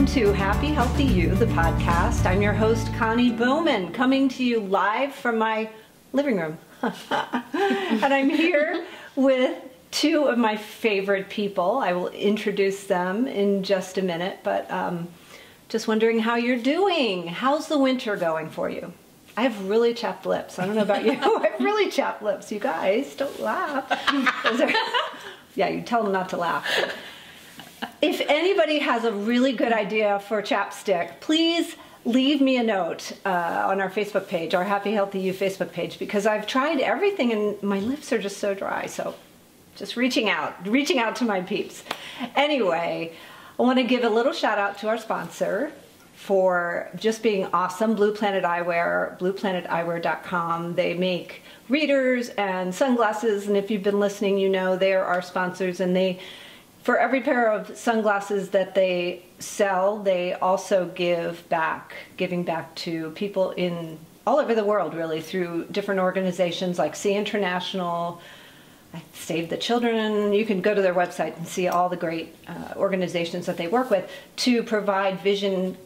welcome to Happy Healthy You, the podcast. I'm your host, Connie Bowman, coming to you live from my living room. And I'm here with two of my favorite people. I will introduce them in just a minute, but just wondering how you're doing. How's the winter going for you? I have really chapped lips. I don't know about you. I have really chapped lips. You guys, don't laugh. Yeah, you tell them not to laugh. If anybody has a really good idea for chapstick, please leave me a note on our Facebook page, our Happy Healthy You Facebook page, because I've tried everything and my lips are just so dry. So just reaching out to my peeps. Anyway, I want to give a little shout out to our sponsor for just being awesome, Blue Planet Eyewear, blueplaneteyewear.com. They make readers and sunglasses, and if you've been listening, you know they're our sponsors, and they, for every pair of sunglasses that they sell, they also giving back to people in all over the world, really, through different organizations like Sea International, Save the Children. You can go to their website and see all the great organizations that they work with to provide vision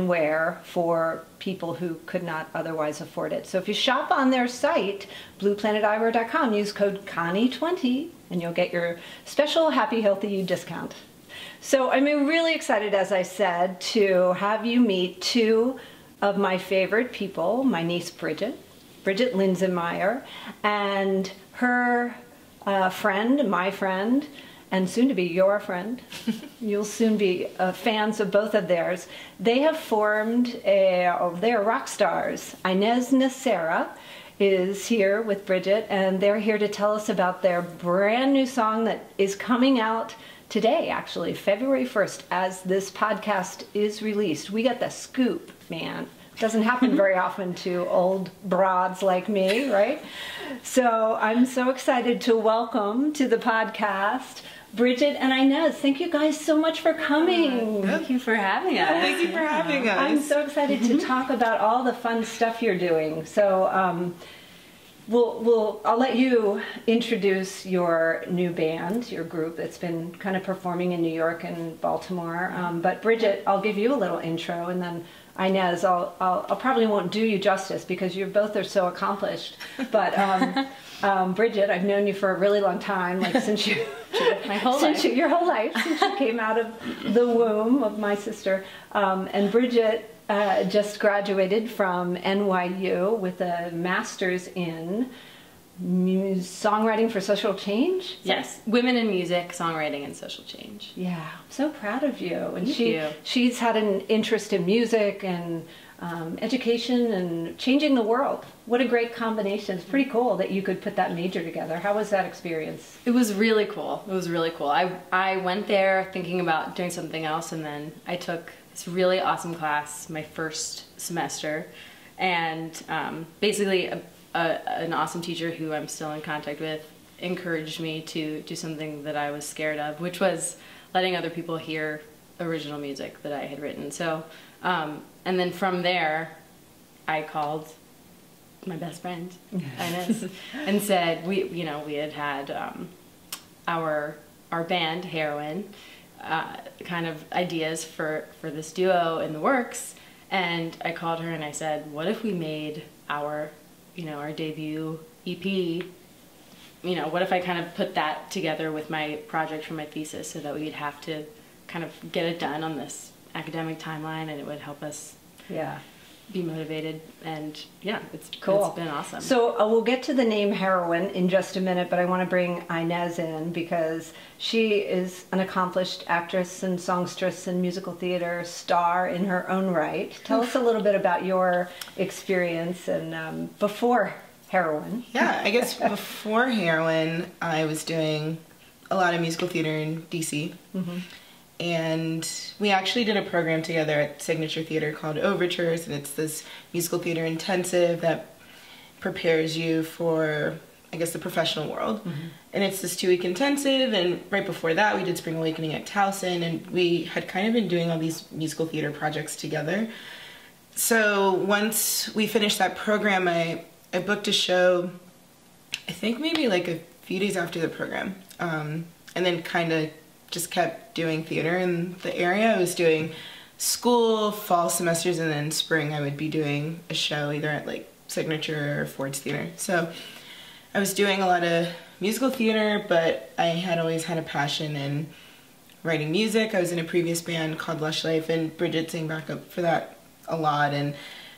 wear for people who could not otherwise afford it. So if you shop on their site, blueplaneteyewear.com, use code Connie20 and you'll get your special Happy Healthy You discount. So I'm really excited, as I said, to have you meet two of my favorite people, my niece Bridget Linsenmeyer, and her friend, my friend, and soon to be your friend. You'll soon be fans of both of theirs. They have formed they're rock stars. Inez Nacera is here with Bridget, and they're here to tell us about their brand new song that is coming out today, actually, February 1st, as this podcast is released. We got the scoop, man. Doesn't happen very often to old broads like me, right? So I'm so excited to welcome to the podcast Bridget and Inez. Thank you guys so much for coming. Thank you for having us. Thank you for having us. I'm so excited to talk about all the fun stuff you're doing. So I'll let you introduce your new band, your group that's been kind of performing in New York and Baltimore. But Bridget, I'll give you a little intro, and then Inez, I'll probably won't do you justice because you both are so accomplished. But Bridget, I've known you for a really long time, like since you your whole life, since you came out of the womb of my sister. And Bridget just graduated from NYU with a master's in songwriting for social change. Yes, women in music, songwriting, and social change. Yeah, I'm so proud of you. And Thank you. She's had an interest in music and education and changing the world. What a great combination. It's pretty cool that you could put that major together. How was that experience? It was really cool. I went there thinking about doing something else, and then I took this really awesome class my first semester, and basically an awesome teacher who I'm still in contact with encouraged me to do something that I was scared of, which was letting other people hear original music that I had written. So, and then from there, I called my best friend, Inez, and said we had our band Heroine kind of ideas for this duo in the works, and I called her and I said, what if we made our debut EP, what if I kind of put that together with my project for my thesis so that we'd have to kind of get it done on this academic timeline, and it would help us be motivated. And it's cool. It's been awesome. So we'll get to the name Heroine in just a minute, but I want to bring Inez in because she is an accomplished actress and songstress and musical theater star in her own right. Tell us a little bit about your experience and before Heroine. Yeah, I guess before Heroine, I was doing a lot of musical theater in DC. Mm-hmm. And we actually did a program together at Signature Theater called Overtures, and it's this musical theater intensive that prepares you for, I guess, the professional world. Mm-hmm. And it's this 2-week intensive, and right before that we did Spring Awakening at Towson, and we had kind of been doing all these musical theater projects together. So once we finished that program, I booked a show, I think maybe like a few days after the program, and then kind of just kept doing theater in the area. I was doing school, fall semesters, and then spring I would be doing a show either at like Signature or Ford's Theater. So I was doing a lot of musical theater, but I had always had a passion in writing music. I was in a previous band called Lush Life, and Bridget sang backup for that a lot.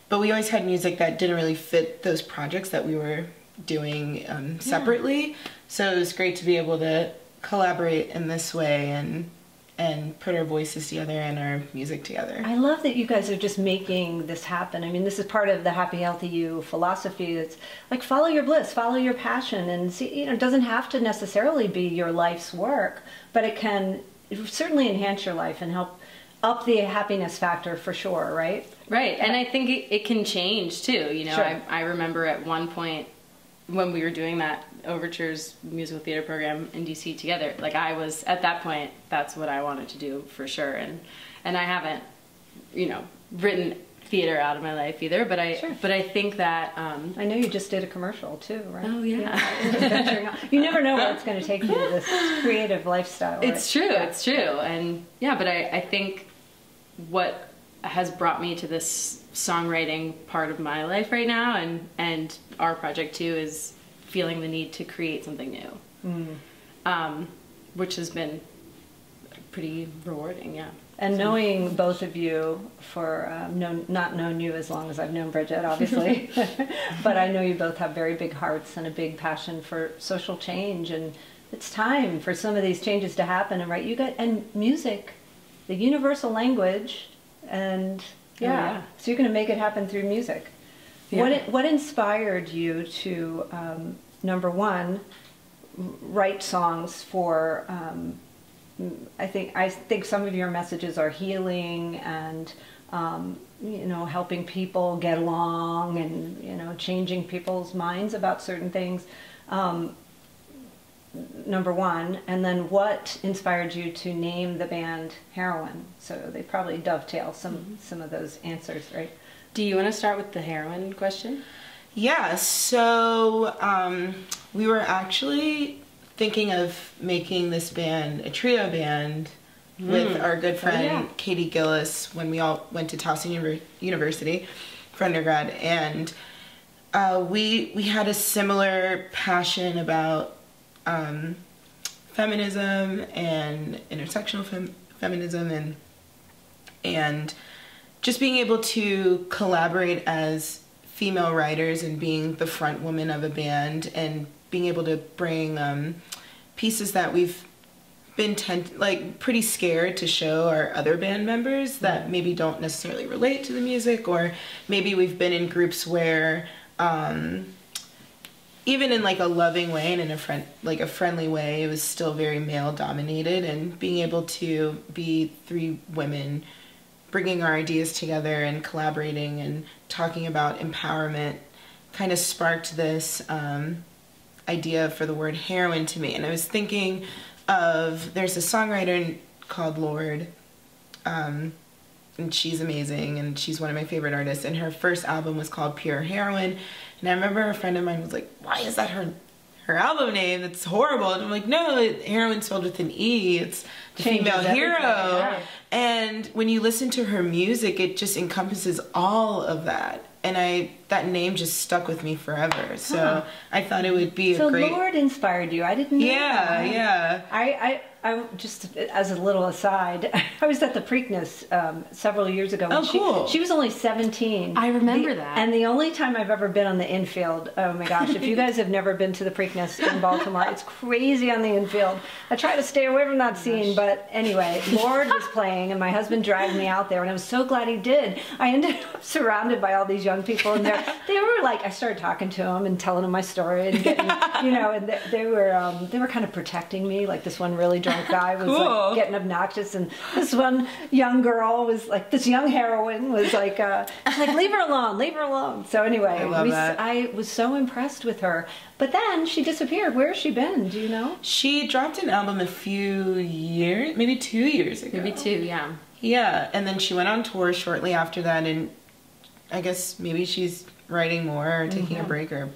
But we always had music that didn't really fit those projects that we were doing separately. So it was great to be able to collaborate in this way and put our voices together and our music together. I love that you guys are just making this happen. I mean, this is part of the Happy Healthy You philosophy. It's like follow your bliss, follow your passion, and see, you know, it doesn't have to necessarily be your life's work, but it can certainly enhance your life and help up the happiness factor for sure, right? Right, and I think it can change too. You know, Sure. I remember at one point when we were doing that Overtures musical theater program in DC together, like I was at that point, that's what I wanted to do for sure, and I haven't, you know, written theater out of my life either, but I think that I know you just did a commercial too, right? Oh yeah. Venturing out. You never know where it's going to take you, this creative lifestyle. Right? It's true, it's true, and yeah, but I think what has brought me to this songwriting part of my life right now, and our project too, is feeling the need to create something new, which has been pretty rewarding, yeah. And knowing both of you for, not known you as long as I've known Bridget, obviously, but I know you both have very big hearts and a big passion for social change, and it's time for some of these changes to happen. And right, you got, and music, the universal language, and yeah. So you're going to make it happen through music. Yeah. What inspired you to, number one, write songs for? I think some of your messages are healing and you know, helping people get along, and you know, changing people's minds about certain things. Number one, and then what inspired you to name the band Heroine? So they probably dovetail some of those answers, right? Do you want to start with the heroine question? Yeah, so we were actually thinking of making this band a trio band with our good friend Katie Gillis when we all went to Towson University for undergrad, and we had a similar passion about feminism and intersectional feminism and just being able to collaborate as female writers and being the front woman of a band and being able to bring pieces that we've been pretty scared to show our other band members that maybe don't necessarily relate to the music, or maybe we've been in groups where even in like a loving way and in a friendly way, it was still very male dominated, and being able to be three women bringing our ideas together and collaborating and talking about empowerment kind of sparked this idea for the word heroine to me. And I was thinking of, there's a songwriter called Lorde, and she's amazing, and she's one of my favorite artists, and her first album was called Pure Heroine. And I remember a friend of mine was like, why is that her album name? That's horrible. And I'm like, no, heroine spelled with an E. It's the female hero. Yeah. And when you listen to her music, it just encompasses all of that. And that name just stuck with me forever. So I thought it would be a great... So Lorde inspired you. I didn't know that. Yeah. I just, as a little aside, I was at the Preakness several years ago. When cool. She was only 17. I remember that. And the only time I've ever been on the infield, oh my gosh, if you guys have never been to the Preakness in Baltimore, it's crazy on the infield. I try to stay away from that scene, but anyway, Lorde was playing, and my husband dragged me out there, and I was so glad he did. I ended up surrounded by all these young people, and they were like, I started talking to them and telling them my story, and getting, you know, and they were kind of protecting me, like this one really drunk guy was like getting obnoxious, and this one young girl was like, this young heroine was like leave her alone. So anyway, I was so impressed with her. But then she disappeared. Where has she been? Do you know? She dropped an album a few years, maybe 2 years ago. Maybe 2, yeah. Yeah, and then she went on tour shortly after that, and I guess maybe she's writing more or taking a break or...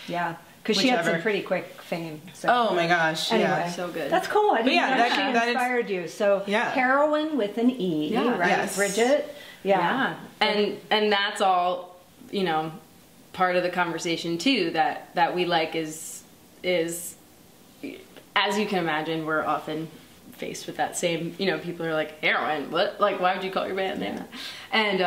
Yeah. Because she had some whichever. pretty quick fame. So. Oh my gosh, Anyway, yeah. So good. That's cool. I didn't know she that inspired you. So Yeah. Heroine with an E, Yeah. right, Yes. Bridget? Yeah. And that's all, you know, part of the conversation too, that we like is as you can imagine, we're often faced with that same, you know, people are like, Heroine, what? Like, why would you call your band name that? And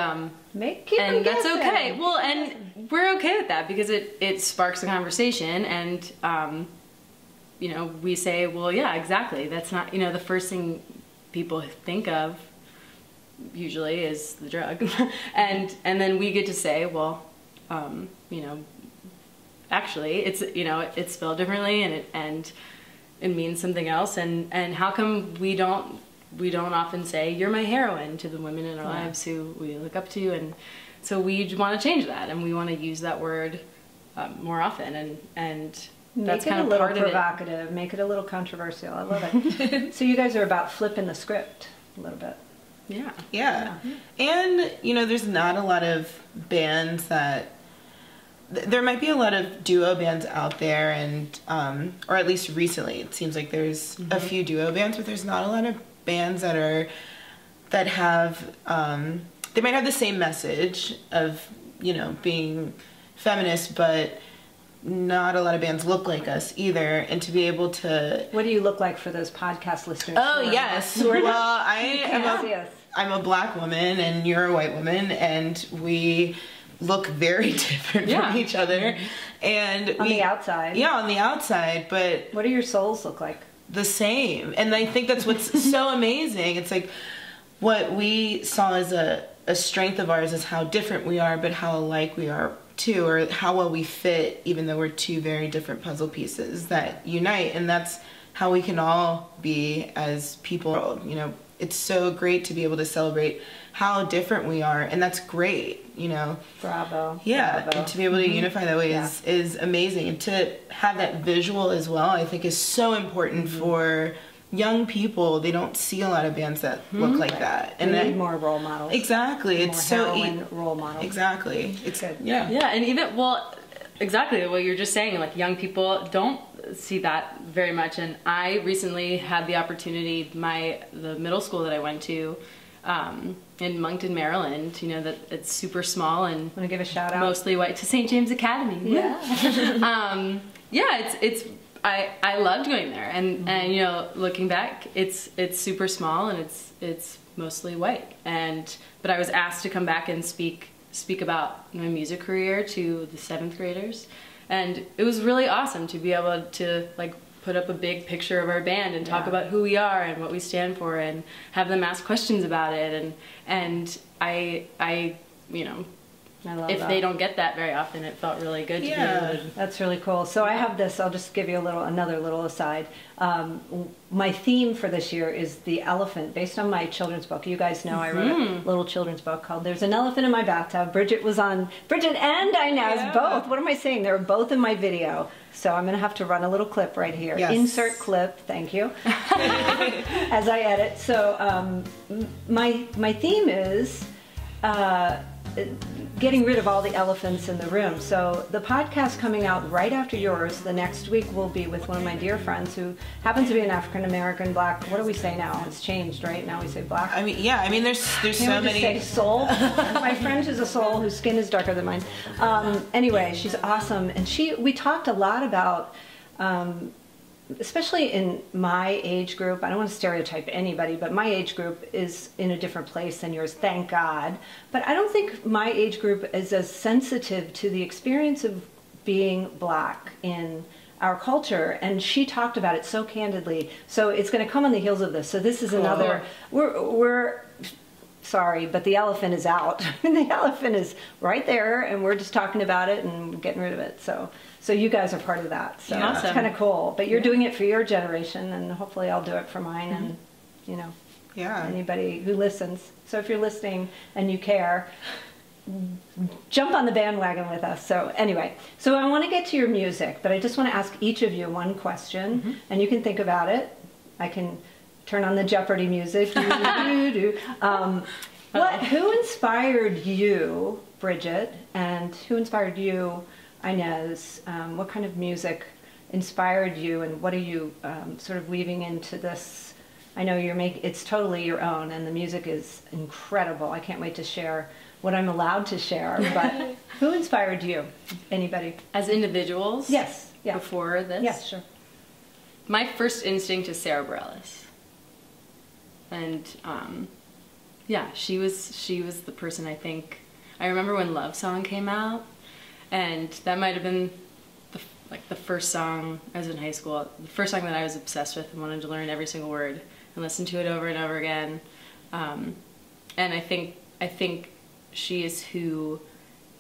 Keep that's guessing. okay. Well, and we're okay with that because it sparks a conversation, and you know, we say, well, yeah, exactly. That's not, you know, the first thing people think of usually is the drug, and then we get to say, well, you know, actually, it's, you know, it's spelled differently, and it means something else, and how come we don't often say you're my heroine to the women in our lives who we look up to, and so we want to change that, and we want to use that word more often, and that's kind of part of it. Make it a little provocative, make it a little controversial. I love it. So you guys are about flipping the script a little bit. Yeah. And, you know, there's not a lot of bands that... There might be a lot of duo bands out there, and or at least recently, it seems like there's a few duo bands, but there's not a lot of bands that have... they might have the same message of, you know, being feminist, but not a lot of bands look like us either, and to be able to... What do you look like for those podcast listeners? Oh, yes. Well, I'm a black woman and you're a white woman, and we look very different from each other. And on the outside. Yeah, on the outside, but... What do your souls look like? The same. And I think that's what's so amazing. It's like what we saw as a strength of ours is how different we are, but how alike we are too, or how well we fit, even though we're two very different puzzle pieces that unite. And that's how we can all be as people. You know, it's so great to be able to celebrate how different we are, and that's great, you know. Bravo. Yeah, Bravo. and to be able to unify that way is amazing. And to have that visual as well, I think, is so important for young people. They don't see a lot of bands that look like that, and they need more role models. Exactly, it's so role models. Exactly, it's good. Yeah, and even exactly what you're just saying. Like, young people don't see that very much, and I recently had the opportunity. The middle school that I went to. In Moncton, Maryland, you know, that it's super small and want to give a shout out, mostly white, to St. James Academy. Yeah. It's I loved going there, and you know, looking back, it's super small and it's mostly white, but I was asked to come back and speak about my music career to the 7th graders, and it was really awesome to be able to like put up a big picture of our band and talk about who we are and what we stand for, and have them ask questions about it, and I you know, I love if that. they don't get that very often, it felt really good to be able to. That's really cool. So I have this, I'll just give you another little aside. My theme for this year is the elephant, based on my children's book. You guys know I wrote a little children's book called There's an Elephant in My Bathtub. Bridget and Inez, both. What am I saying? They were both in my video. So I'm going to have to run a little clip right here. Yes. Insert clip, thank you, as I edit. So my theme is getting rid of all the elephants in the room. So the podcast coming out right after yours, the next week, will be with one of my dear friends who happens to be an African-American black. What do we say now? It's changed, right? Now we say black. I mean, there's Can't so we many. just say soul? My friend is a soul whose skin is darker than mine. Anyway, she's awesome, and we talked a lot about. Especially in my age group, I don't want to stereotype anybody, but my age group is in a different place than yours, thank God. But I don't think my age group is as sensitive to the experience of being black in our culture, and she talked about it so candidly. So it's going to come on the heels of this. So this is another, we're sorry, but the elephant is out. The elephant is right there, and we're just talking about it and getting rid of it. So you guys are part of that. So Awesome. It's kind of cool. But you're doing it for your generation, and hopefully I'll do it for mine, and you know, anybody who listens. So if you're listening and you care, jump on the bandwagon with us. So anyway, so I want to get to your music, but I just want to ask each of you one question, and you can think about it. I can turn on the Jeopardy music. Who inspired you, Bridget, and who inspired you, Inez, what kind of music inspired you, and what are you sort of weaving into this? I know it's totally your own, and the music is incredible. I can't wait to share what I'm allowed to share, but who inspired you? Anybody? As individuals? Yes. Yeah. Before this? Yes, sure. My first instinct is Sarah Bareilles. And yeah, she was the person I think. I remember when Love Song came out, and that might have been the first song I was in high school, the first song that I was obsessed with and wanted to learn every single word and listen to it over and over again. And I think she is who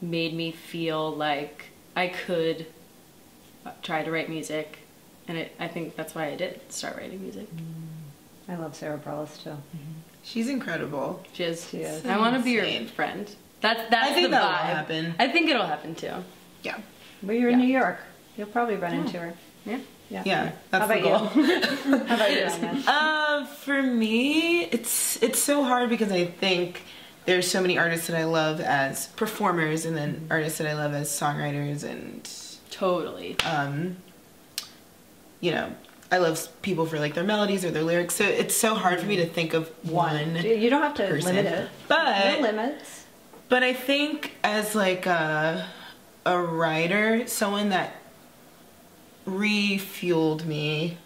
made me feel like I could try to write music, and I think that's why I did start writing music. I love Sarah Bareilles too. She's incredible. She is. So I want to be insane. your friend. That's I think the vibe. that will happen. I think it'll happen too. Yeah. Well, you're in New York. You'll probably run into her. Yeah. Yeah. Yeah, How that's the about goal. you? How about you, Inez? For me, it's so hard because I think there's so many artists that I love as performers, and then artists that I love as songwriters, and Totally. you know, I love people for like their melodies or their lyrics. So it's so hard for me to think of one. You don't have to person. limit it. But No limits. But I think as like a writer, someone that refueled me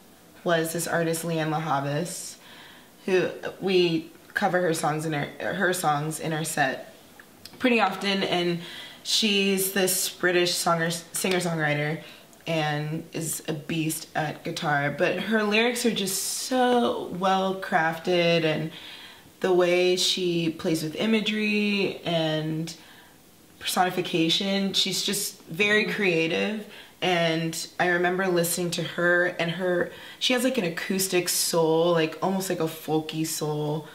was this artist Leanne LaHavis, who we cover her songs in our set pretty often, and she's this British singer-songwriter and is a beast at guitar, but her lyrics are just so well crafted, and the way she plays with imagery and personification, she's just very creative. And I remember listening to her, and she has like an acoustic soul, like almost like a folky soul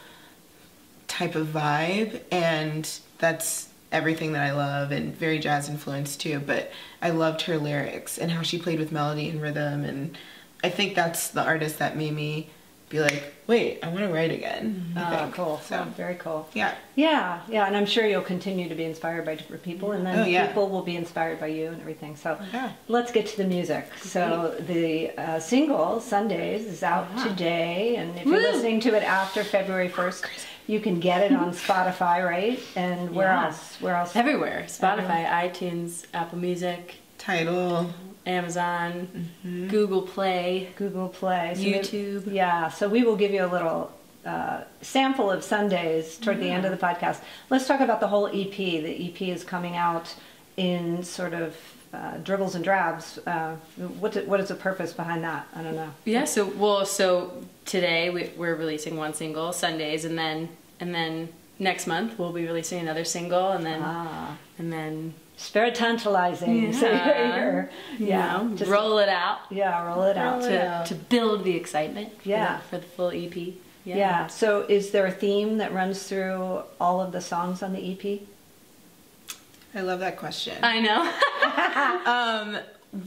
type of vibe, and that's everything that I love, and very jazz influenced too. But I loved her lyrics and how she played with melody and rhythm, and I think that's the artist that made me be like, wait, I want to write again. Oh, cool. So Very cool. yeah. Yeah, and I'm sure you'll continue to be inspired by different people, and then people will be inspired by you and everything. So let's get to the music. So the single, Sundays, is out today, and if you're listening to it after February 1st, you can get it on Spotify, right? And where else? Where else? Everywhere. Spotify, iTunes, Apple Music, Tidal, Amazon, Google Play, So YouTube. so we will give you a little sample of Sundays toward the end of the podcast. Let's talk about the whole EP. The EP is coming out in sort of dribbles and drabs. What is the purpose behind that? I don't know. Yeah. So today we're releasing one single, Sundays, and then next month we'll be releasing another single, and then. It's very tantalizing. So you're, just roll it out. Yeah, roll it out. To build the excitement for the full EP. Yeah. So is there a theme that runs through all of the songs on the EP? I love that question. I know.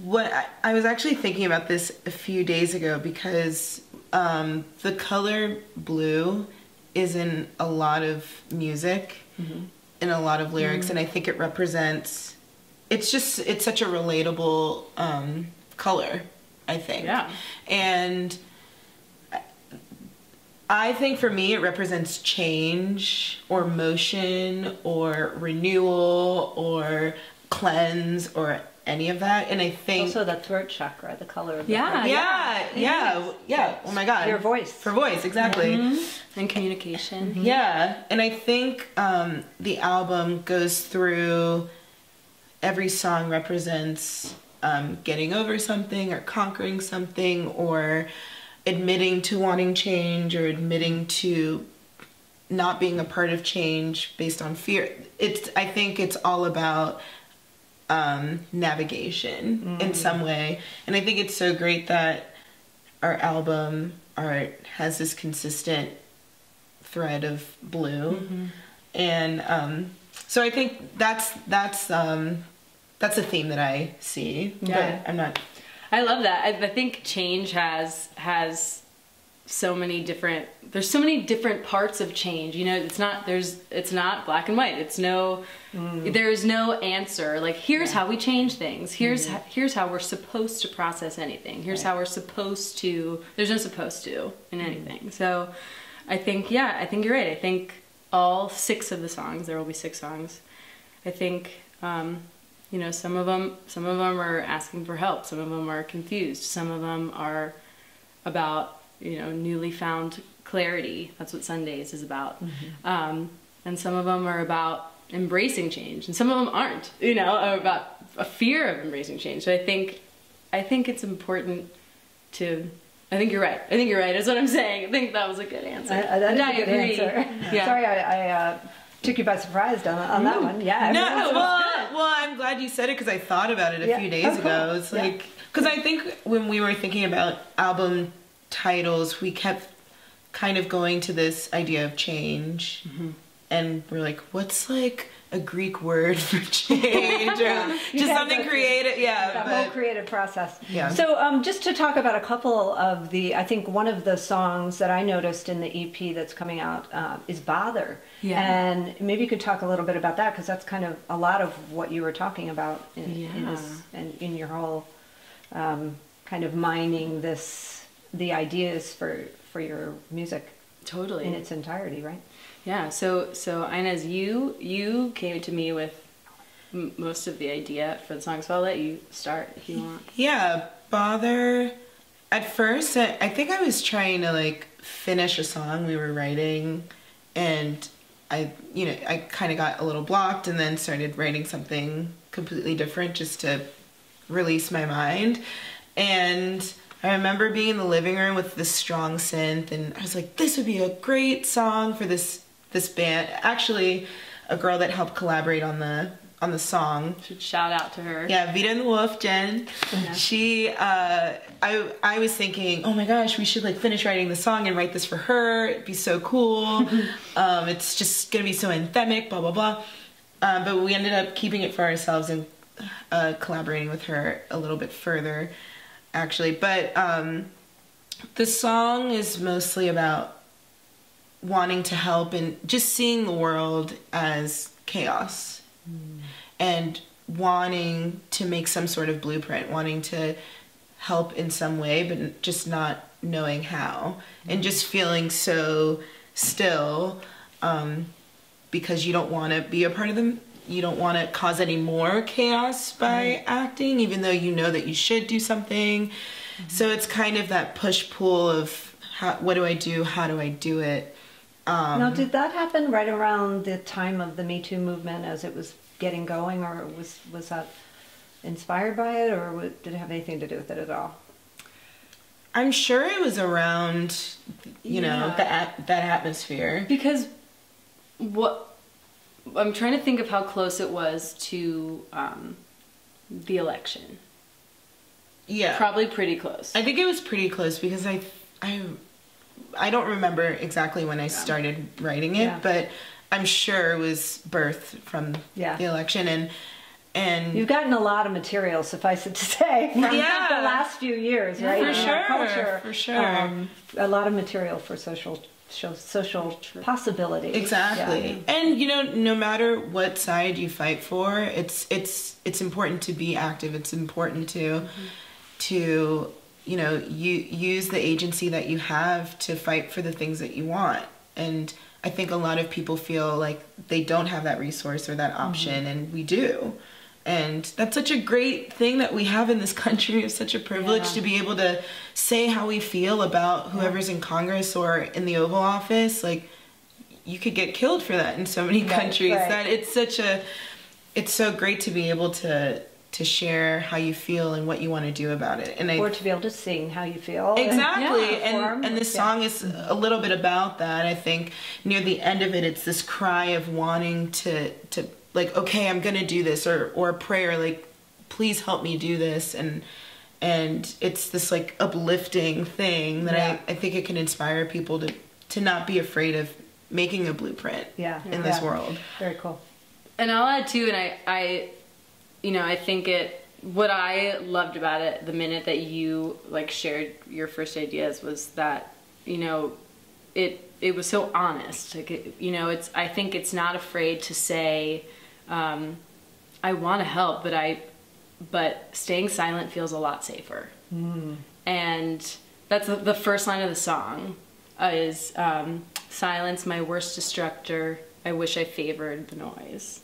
What I was actually thinking about this a few days ago, because the color blue is in a lot of music, in a lot of lyrics, and I think it represents, it's such a relatable color, I think. Yeah. And I think for me it represents change or motion or renewal or cleanse or any of that. And I think also the throat chakra, the color of the Yeah. throat. Yeah. Oh my God. Your voice. For voice, exactly. And communication. Yeah. And I think the album goes through, every song represents getting over something or conquering something, or admitting to wanting change, or admitting to not being a part of change based on fear. I think it's all about navigation in some way. And I think it's so great that our album art has this consistent thread of blue. And so I think that's a theme that I see. Yeah. But I'm not. I love that. I think change has so many different parts of change, you know. It's not black and white. There's no answer, like here's how we change things, here's how we're supposed to process anything, here's how we're supposed to, there's no supposed to in anything. So I think you're right. I think all 6 of the songs, there will be 6 songs, I think you know, some of them are asking for help, some of them are confused, some of them are about, you know, newly found clarity. That's what Sundays is about. And some of them are about embracing change, and some of them aren't, you know, are about a fear of embracing change. So I think it's important to, I think you're right. Is what I'm saying. I think that was a good answer. That is a good answer. Yeah. Sorry, I took you by surprise on that one. Yeah. Well, I'm glad you said it, because I thought about it a few days ago. It's like, because I think when we were thinking about album titles, we kept kind of going to this idea of change, and we're like, what's like a Greek word for change, or just something creative? That whole creative process. Yeah. So just to talk about a couple of I think one of the songs that I noticed in the EP that's coming out is Bother. Yeah. And maybe you could talk a little bit about that, because that's kind of a lot of what you were talking about in this, and in your whole kind of mining the ideas for your music. Totally. In its entirety, right? Yeah. So Inez, you came to me with most of the idea for the song, so I'll let you start if you want. Yeah, Bother. At first, I think I was trying to like finish a song we were writing, and I kind of got a little blocked, and then started writing something completely different just to release my mind. And I remember being in the living room with this strong synth, and I was like, this would be a great song for this band. Actually, a girl that helped collaborate on the song. Should shout out to her. Yeah, Vita and the Wolf, Jen. Yeah. She, I was thinking, oh my gosh, we should like finish writing the song and write this for her. It'd be so cool. It's just gonna be so anthemic, blah, blah, blah. But we ended up keeping it for ourselves and collaborating with her a little bit further, actually. But the song is mostly about wanting to help and just seeing the world as chaos, and wanting to make some sort of blueprint, wanting to help in some way, but just not knowing how, and just feeling so still, because you don't want to be a part of them. You don't want to cause any more chaos by acting, even though you know that you should do something. So it's kind of that push-pull of what do I do? How do I do it? Now, did that happen right around the time of the Me Too movement as it was getting going, or was that inspired by it, or did it have anything to do with it at all? I'm sure it was around, you know, that atmosphere. Because I'm trying to think of how close it was to the election. Yeah. Probably pretty close. I think it was pretty close, because I don't remember exactly when I started writing it, but I'm sure it was birthed from the election, and you've gotten a lot of material, suffice it to say, from the last few years, right? For sure, culture, for sure. A lot of material for social possibilities. Exactly. And you know, no matter what side you fight for, it's important to be active. It's important to you know, you use the agency that you have to fight for the things that you want. And I think a lot of people feel like they don't have that resource or that option, and we do. And that's such a great thing that we have in this country. It's such a privilege to be able to say how we feel about whoever's in Congress or in the Oval Office. Like, you could get killed for that in so many countries. That it's so great to be able to share how you feel and what you want to do about it, and or to be able to sing how you feel. Exactly. And this song is a little bit about that. I think near the end of it, it's this cry of wanting to like, okay, I'm gonna do this, or a prayer like, please help me do this, and it's this like uplifting thing that I think it can inspire people to not be afraid of making a blueprint in this world. Very cool. And I'll add too, and I think what I loved about it the minute that you like shared your first ideas was that you know, it was so honest. Like, you know, I think it's not afraid to say, I want to help, but staying silent feels a lot safer. And that's the first line of the song is, silence, my worst destructor, I wish I favored the noise.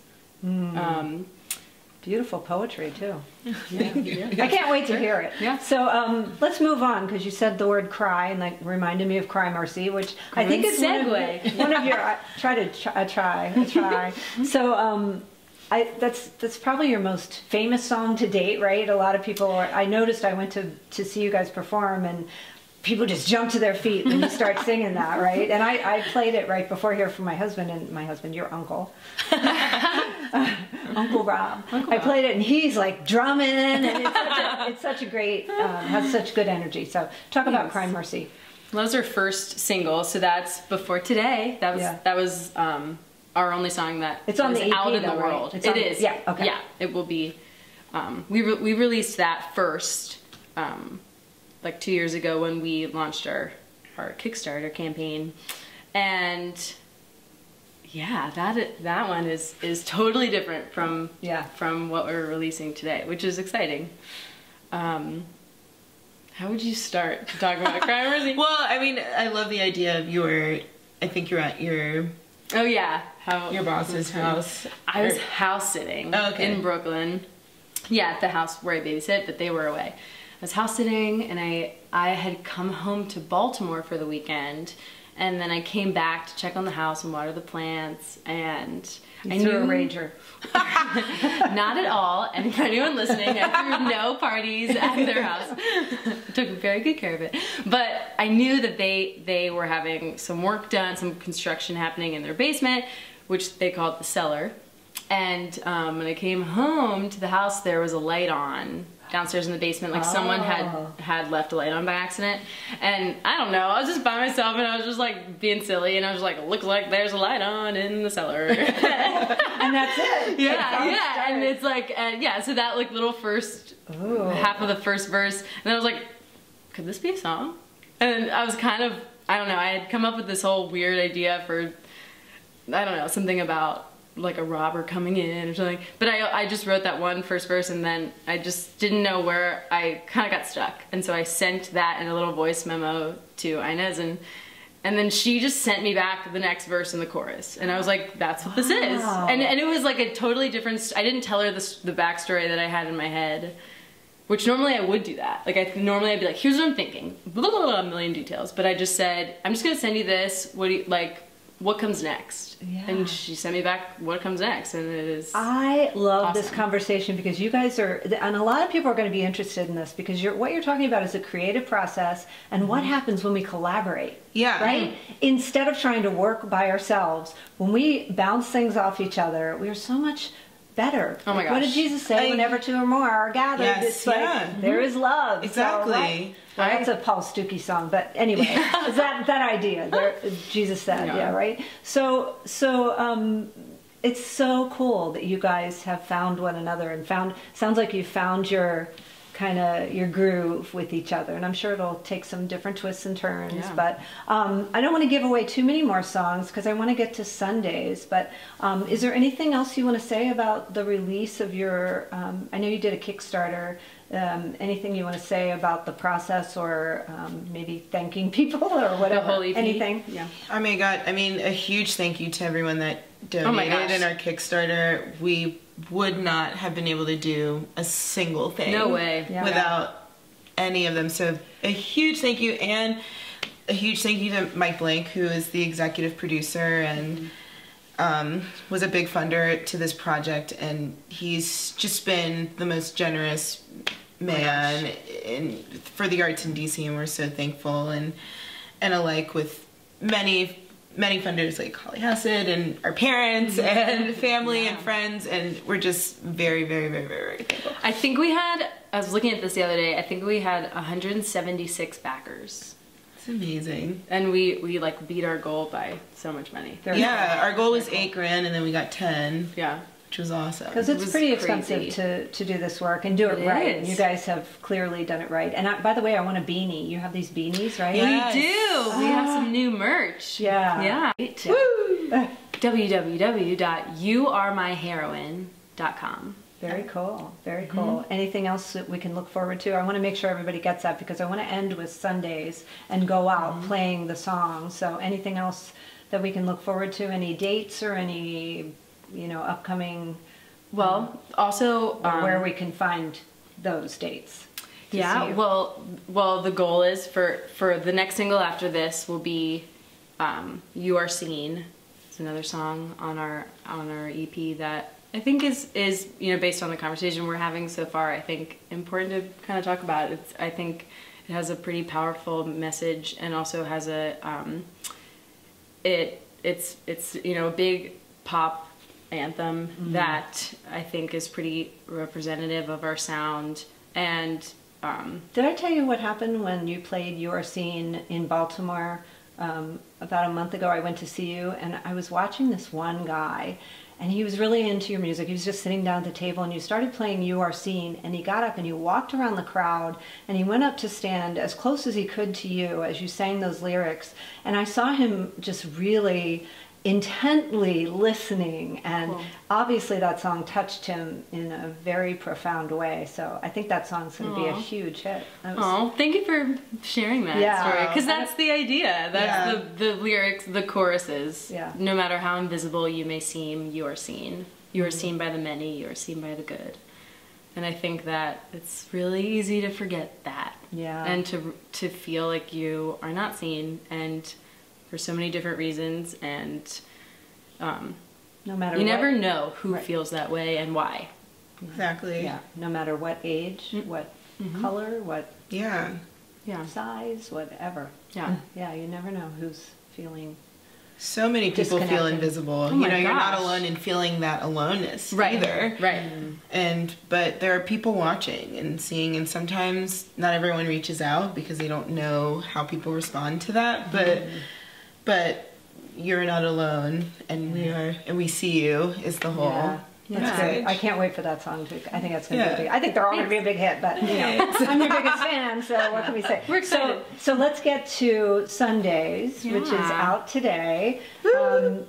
Beautiful poetry too. Yeah. I can't wait to hear it. Yeah. So let's move on, because you said the word cry, and like reminded me of Cry Mercy, which I think is one of your. I try. So that's probably your most famous song to date, right? A lot of people I noticed. I went to see you guys perform, and people just jump to their feet when you start singing that, right? And I played it right before here for my husband, and my husband, your uncle. Uncle Rob. I played it, and he's like drumming, and it's such a great, has such good energy. So talk about Cry Mercy. Well, that was our first single, so that's Before Today. That was our only song that it's on the EP, out in the right? world. It is. Yeah. Okay. Yeah, it will be. We released that first, like 2 years ago when we launched our Kickstarter campaign, and. Yeah, that one is totally different from what we're releasing today, which is exciting. How would you start to talk about Cry Mercy? Well, I mean, I love the idea of I think you're at your your boss's house. I was house sitting in Brooklyn. Yeah, at the house where I babysit, but they were away. I was house sitting, and I had come home to Baltimore for the weekend. And then I came back to check on the house and water the plants, and I threw a rager. Not at all. And for anyone listening, I threw no parties at their house. Took very good care of it. But I knew that they were having some work done, some construction happening in their basement, which they called the cellar. And when I came home to the house, there was a light on downstairs in the basement, like someone had left a light on by accident. And I don't know, I was just by myself, and I was just like being silly, and I was like, looks like there's a light on in the cellar. And that's it. Yeah. And it's like, so that like little first half of the first verse, and I was like, could this be a song? And I was kind of, I don't know, I had come up with this whole weird idea for, I don't know, something about like a robber coming in or something, but I just wrote that one first verse, and then I just didn't know where, I kind of got stuck, and so I sent that in a little voice memo to Inez, and then she just sent me back the next verse and the chorus, and I was like, that's what this is. And it was like a totally different, I didn't tell her the backstory that I had in my head, which normally I would do that. Like normally I'd be like, here's what I'm thinking, blah, blah, blah, a million details, but I just said, I'm just gonna send you this, what comes next? Yeah. And she sent me back what comes next, and it is I love awesome. This conversation, because you guys are, and a lot of people are going to be interested in this, because what you're talking about is a creative process, and what happens when we collaborate. Yeah. Right? Instead of trying to work by ourselves, when we bounce things off each other, we are so much better. Oh my gosh. What did Jesus say? Whenever two or more are gathered, it's like there is love. Exactly. So, right? Well, that's a Paul Stuckey song, but anyway, that idea. Jesus said, right? So it's so cool that you guys have found one another, and sounds like you found your groove with each other, and I'm sure it'll take some different twists and turns, but I don't want to give away too many more songs, because I want to get to Sundays, but is there anything else you want to say about the release of your, I know you did a Kickstarter, anything you want to say about the process, or maybe thanking people or whatever? The whole EP? Anything? Yeah. Oh my God, I mean, a huge thank you to everyone that donated in our Kickstarter. We would not have been able to do a single thing. No way. Without any of them. So a huge thank you, and a huge thank you to Mike Blank, who is the executive producer and was a big funder to this project, and he's just been the most generous man for the arts in DC, and we're so thankful, and alike with many funders like Holly Hassett and our parents and family and friends, and we're just very, very, very, very, very thankful. I think we had, I was looking at this the other day, I think we had 176 backers. It's amazing. And we like beat our goal by so much money. Our goal was $8,000, and then we got 10. Yeah. which was awesome. Because it's pretty expensive to do this work and do it right. And you guys have clearly done it right. And by the way, I want a beanie. You have these beanies, right? Yes. We do. We have some new merch. Yeah. Yeah. Woo! www.youaremyheroine.com. Very cool. Very cool. Anything else that we can look forward to? I want to make sure everybody gets that because I want to end with Sundays and go out playing the song. So anything else that we can look forward to? Any dates or any, upcoming? Well, also where we can find those dates. Yeah. Well, the goal is for the next single after this will be "You Are Seen." It's another song on our EP that I think is based on the conversation we're having so far. I think important to kind of talk about. I think it has a pretty powerful message and also has a it's a big pop anthem that I think is pretty representative of our sound. And did I tell you what happened when you played Your Scene in Baltimore about a month ago? I went to see you and I was watching this one guy and he was really into your music. He was just sitting down at the table and you started playing You Are Seen and he got up and he walked around the crowd and he went up to stand as close as he could to you as you sang those lyrics. And I saw him just really intently listening, and obviously that song touched him in a very profound way. So I think that song's going to be a huge hit. Thank you for sharing that story, because that's the idea. That's the lyrics, the choruses. Yeah. No matter how invisible you may seem, you are seen. You are seen by the many. You are seen by the good. And I think that it's really easy to forget that. Yeah. And to feel like you are not seen, and for so many different reasons, and no matter you never know who feels that way and why. Exactly. Yeah. No matter what age, what color, what size, whatever. Yeah. Yeah. You never know who's feeling. So many people feel invisible. Oh you're not alone in feeling that aloneness either. Right. But there are people watching and seeing, and sometimes not everyone reaches out because they don't know how people respond to that. But you're not alone, and we see you is the whole. That's great. I can't wait for that song too. I think that's going to be big. I think they're all going to be a big hit, but I'm your biggest fan, so what can we say? We're excited. So let's get to Sundays, which is out today.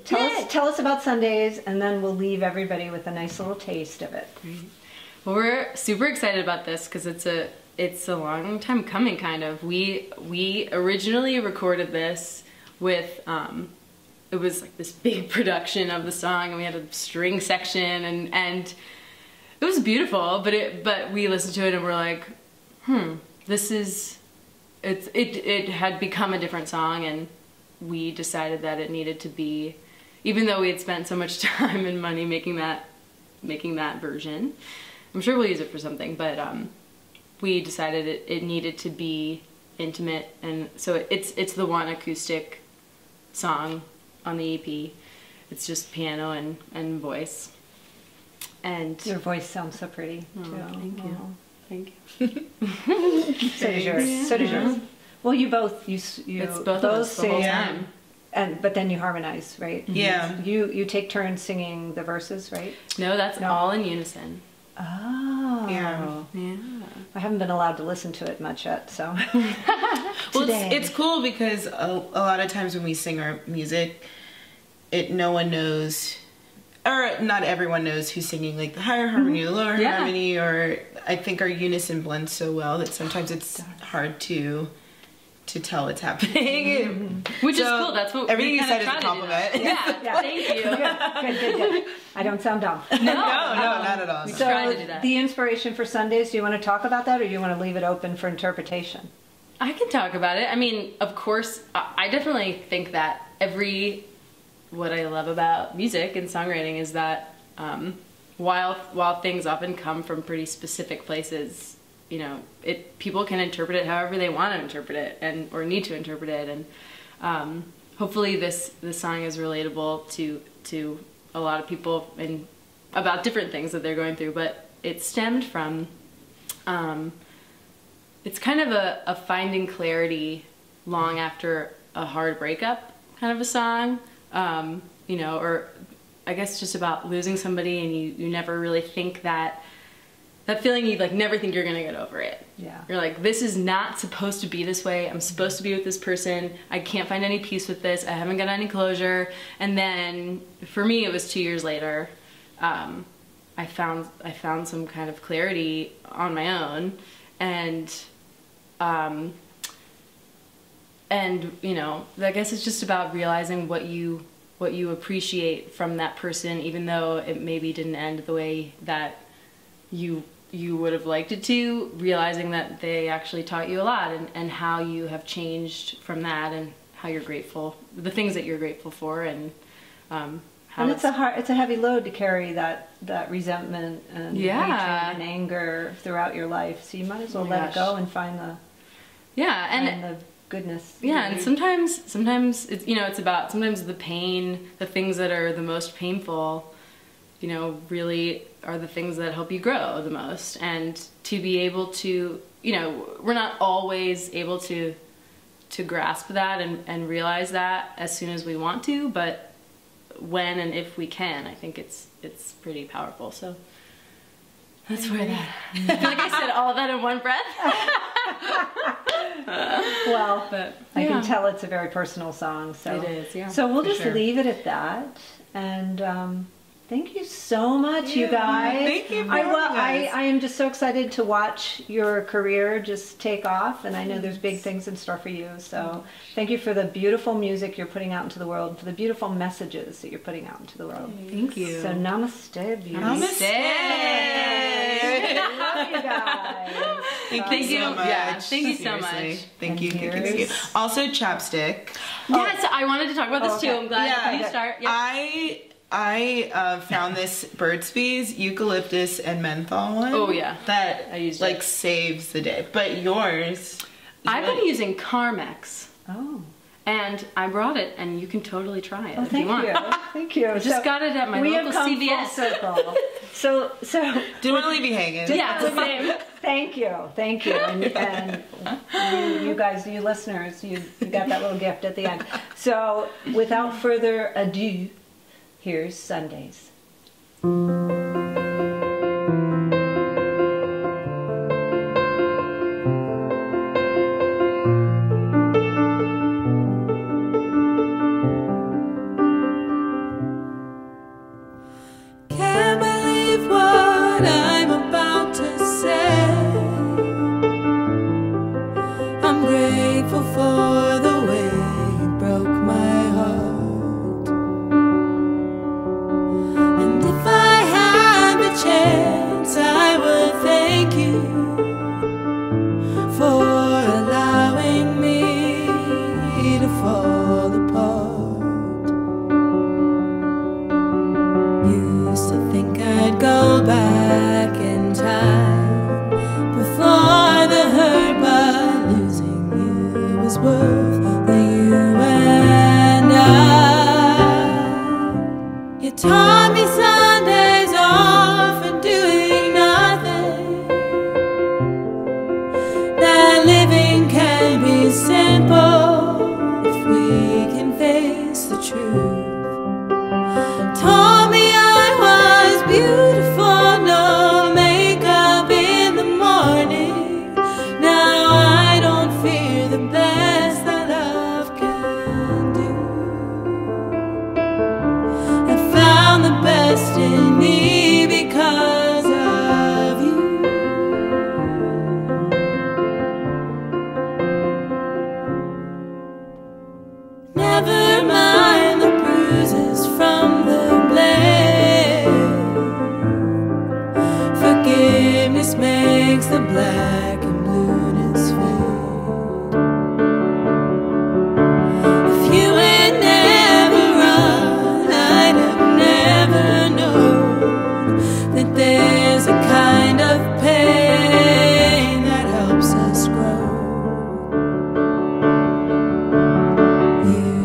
Tell us about Sundays, and then we'll leave everybody with a nice little taste of it. Great. Well, we're super excited about this because it's a long time coming. Kind of. We originally recorded this with. It was like this big production of the song, and we had a string section, and it was beautiful. But we listened to it and we're like, this is it had become a different song, and we decided that it needed to be, even though we had spent so much time and money making that version. I'm sure we'll use it for something, but we decided it needed to be intimate, and so it's the one acoustic song on the EP. It's just piano and voice. And your voice sounds so pretty too. Thank you. Thank you. So does yours. So does yours. Well, you it's both of us the whole time. But then you harmonize, right? Yeah. You take turns singing the verses, right? No, that's all in unison. Oh. Yeah. I haven't been allowed to listen to it much yet, so. Well, it's cool because a lot of times when we sing our music, no one knows, or not everyone knows who's singing like the higher harmony, the lower harmony, or I think our unison blends so well that sometimes it's hard to tell what's happening. Which is cool. That's what everything you said is a to compliment. Thank you. Good. I don't sound dumb. No, not at all. We So tried to do that. the inspiration for Sundays, do you want to talk about that, or do you want to leave it open for interpretation? I can talk about it. I mean, of course, I definitely think that what I love about music and songwriting is that while things often come from pretty specific places, people can interpret it however they want to interpret it or need to interpret it, and hopefully this song is relatable to a lot of people and about different things that they're going through. But it stemmed from it's kind of a finding clarity long after a hard breakup kind of a song, or I guess just about losing somebody, and you never really think that feeling, you like never think you're gonna get over it. Yeah. You're like, this is not supposed to be this way. I'm supposed to be with this person. I can't find any peace with this. I haven't got any closure. And then for me, it was 2 years later. I found some kind of clarity on my own, and you know, I guess it's just about realizing what you appreciate from that person, even though it maybe didn't end the way that you would have liked it to, realizing that they actually taught you a lot, and how you have changed from that, and how you're grateful, the things that you're grateful for, and how and it's a heavy load to carry that resentment and Yeah. hatred and anger throughout your life. So you might as well my let gosh. it go and find the and the goodness. yeah, and sometimes it's, you know, it's about sometimes the pain, the things that are the most painful, you know, really are the things that help you grow the most. And to be able to, you know, we're not always able to grasp that and realize that as soon as we want to, but when and if we can, I think it's pretty powerful. So that's where that, I feel like I said all of that in one breath. Well, But I yeah. can tell it's a very personal song. So It is, yeah, So we'll for just sure. leave it at that. And thank you so much, you Yeah, guys. thank you for I having us. I am just so excited to watch your career just take off, and I know there's big things in store for you. So thank you for the beautiful music you're putting out into the world, for the beautiful messages that you're putting out into the world. Thank you. So namaste, beauty. Namaste. I love you guys. Thank you so much. Yeah, thank you so Seriously. much. Thank you. Thank you. Thank you. here's- Also, chapstick. Yes, I wanted to talk about this okay. too. I'm glad Yeah. you start. Yep. I found this Burt's Bees eucalyptus and menthol one. Oh, yeah. That I used like it. saves the day. But yours, I've been using Carmex, Oh. and I brought it, and you can totally try it Oh, if thank you want. you. Thank you. I just got it at my we local have come CVS. Full circle. So didn't want to leave you hanging. Yeah, it's the same. thank you, and you guys, you listeners, you got that little gift at the end. So without further ado, here's Sundays. Can't believe what I'm about to say. I'm grateful for the way you broke my heart. And if I had the chance, I would thank you for allowing me to fall apart. Used to think I'd go back in time before the hurt by losing you was worth the you and I. You taught me Sundays off and doing nothing, that living can be simple if we can face the truth. Told me I was beautiful, no makeup in the morning. Now I don't fear the best that love can do. I found the best in me because of you. Never mind the bruises from the blade. Forgiveness makes the black and blueness fade. If you had never run, I'd have never known that there's a kind of pain that helps us grow.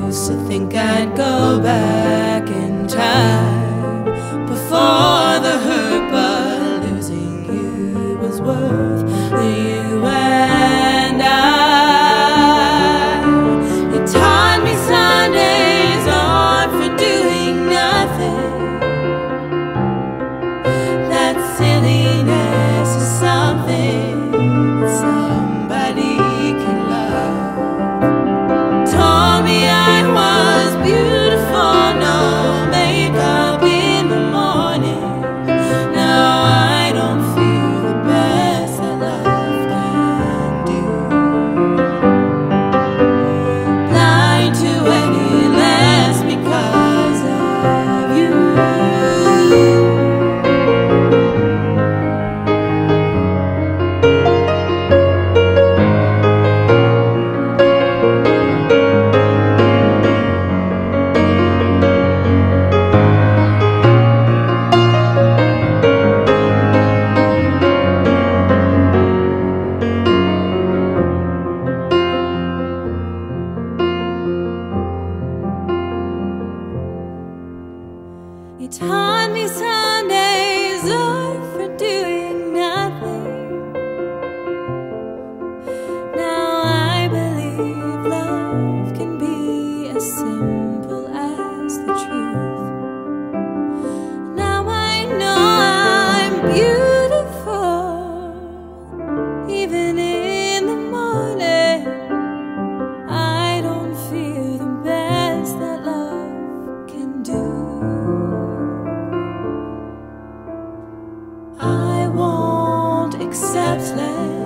Used to think I'd go back in time before the hurt by losing you was worth the you even in the morning. I don't fear the best that love can do. I won't accept less